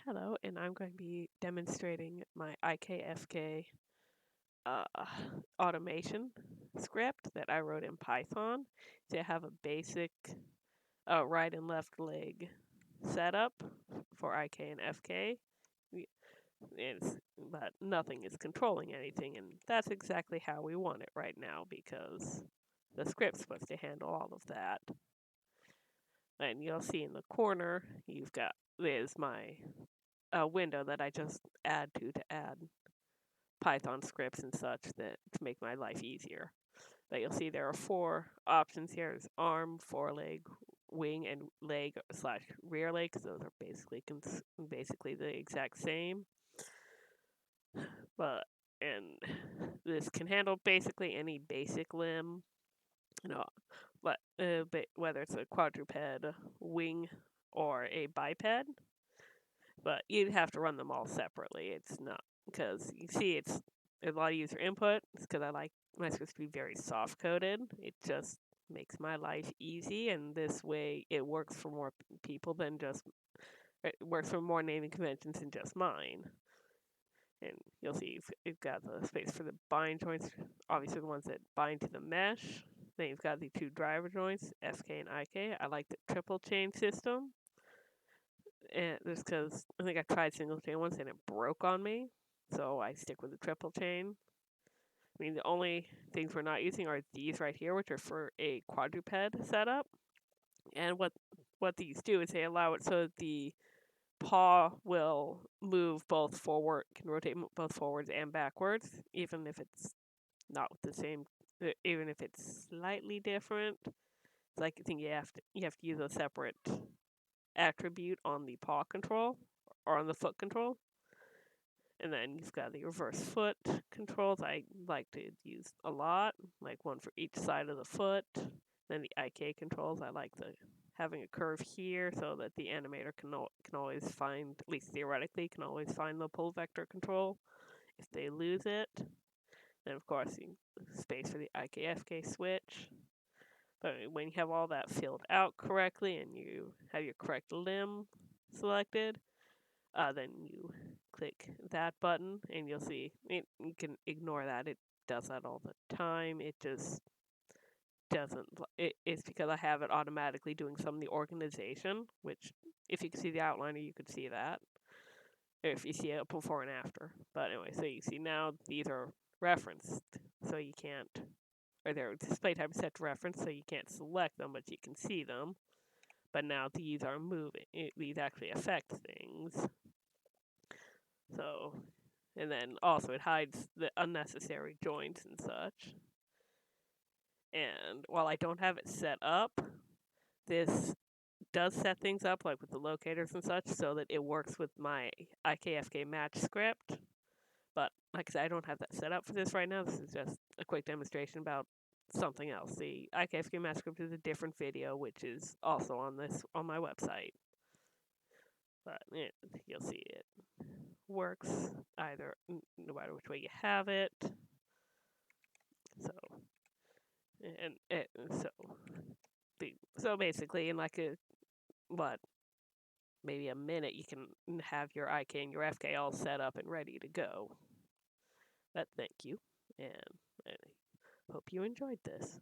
Hello, and I'm going to be demonstrating my IKFK uh, automation script that I wrote in Python to have a basic right and left leg setup for IK and FK. But nothing is controlling anything, and that's exactly how we want it right now because the script's supposed to handle all of that. And you'll see in the corner, there's my window that I just add to add Python scripts and such that to make my life easier. But you'll see there are four options here: there's arm, foreleg, wing, and leg slash rear leg, because those are basically the exact same. But and this can handle basically any basic limb, you know, whether it's a quadruped, wing, or a biped. But you'd have to run them all separately. It's not because you see it's a lot of user input. It's because I like my scripts to be very soft coded. It just makes my life easy, and this way it works for more people than just it works for more naming conventions than just mine. And you'll see you've got the space for the bind joints, obviously the ones that bind to the mesh. Then you've got the two driver joints, FK and IK. I like the triple chain system, and just because I think I tried single chain once and it broke on me, so I stick with the triple chain. I mean, the only things we're not using are these right here, which are for a quadruped setup. And what these do is they allow it so that the paw will move both forward, can rotate both forwards and backwards, even if it's not with the same, even if it's slightly different. It's like I think you have to use a separate attribute on the paw control or on the foot control. And then you've got the reverse foot controls I like to use a lot, like one for each side of the foot. Then the IK controls, I like having a curve here so that the animator can always find, at least theoretically, can always find the pull vector control if they lose it. Then of course, space for the IKFK switch. But when you have all that filled out correctly and you have your correct limb selected, then you click that button and you'll see you can ignore that. It does that all the time. It just doesn't. It's because I have it automatically doing some of the organization, which if you can see the outliner, you could see that. If you see it before and after. But anyway, so you see now these are referenced, so you can't, or they're display type set to reference, so you can't select them, but you can see them. But now these are moving. These actually affect things. So, and then also it hides the unnecessary joints and such. And while I don't have it set up, this does set things up like with the locators and such so that it works with my IKFK match script. But like I said, I don't have that set up for this right now. This is just a quick demonstration about something else. The IKFK match script is a different video, which is also on my website. But you'll see it works either no matter which way you have it. So and so basically in like maybe a minute you can have your IK and your FK all set up and ready to go. But thank you, and I hope you enjoyed this.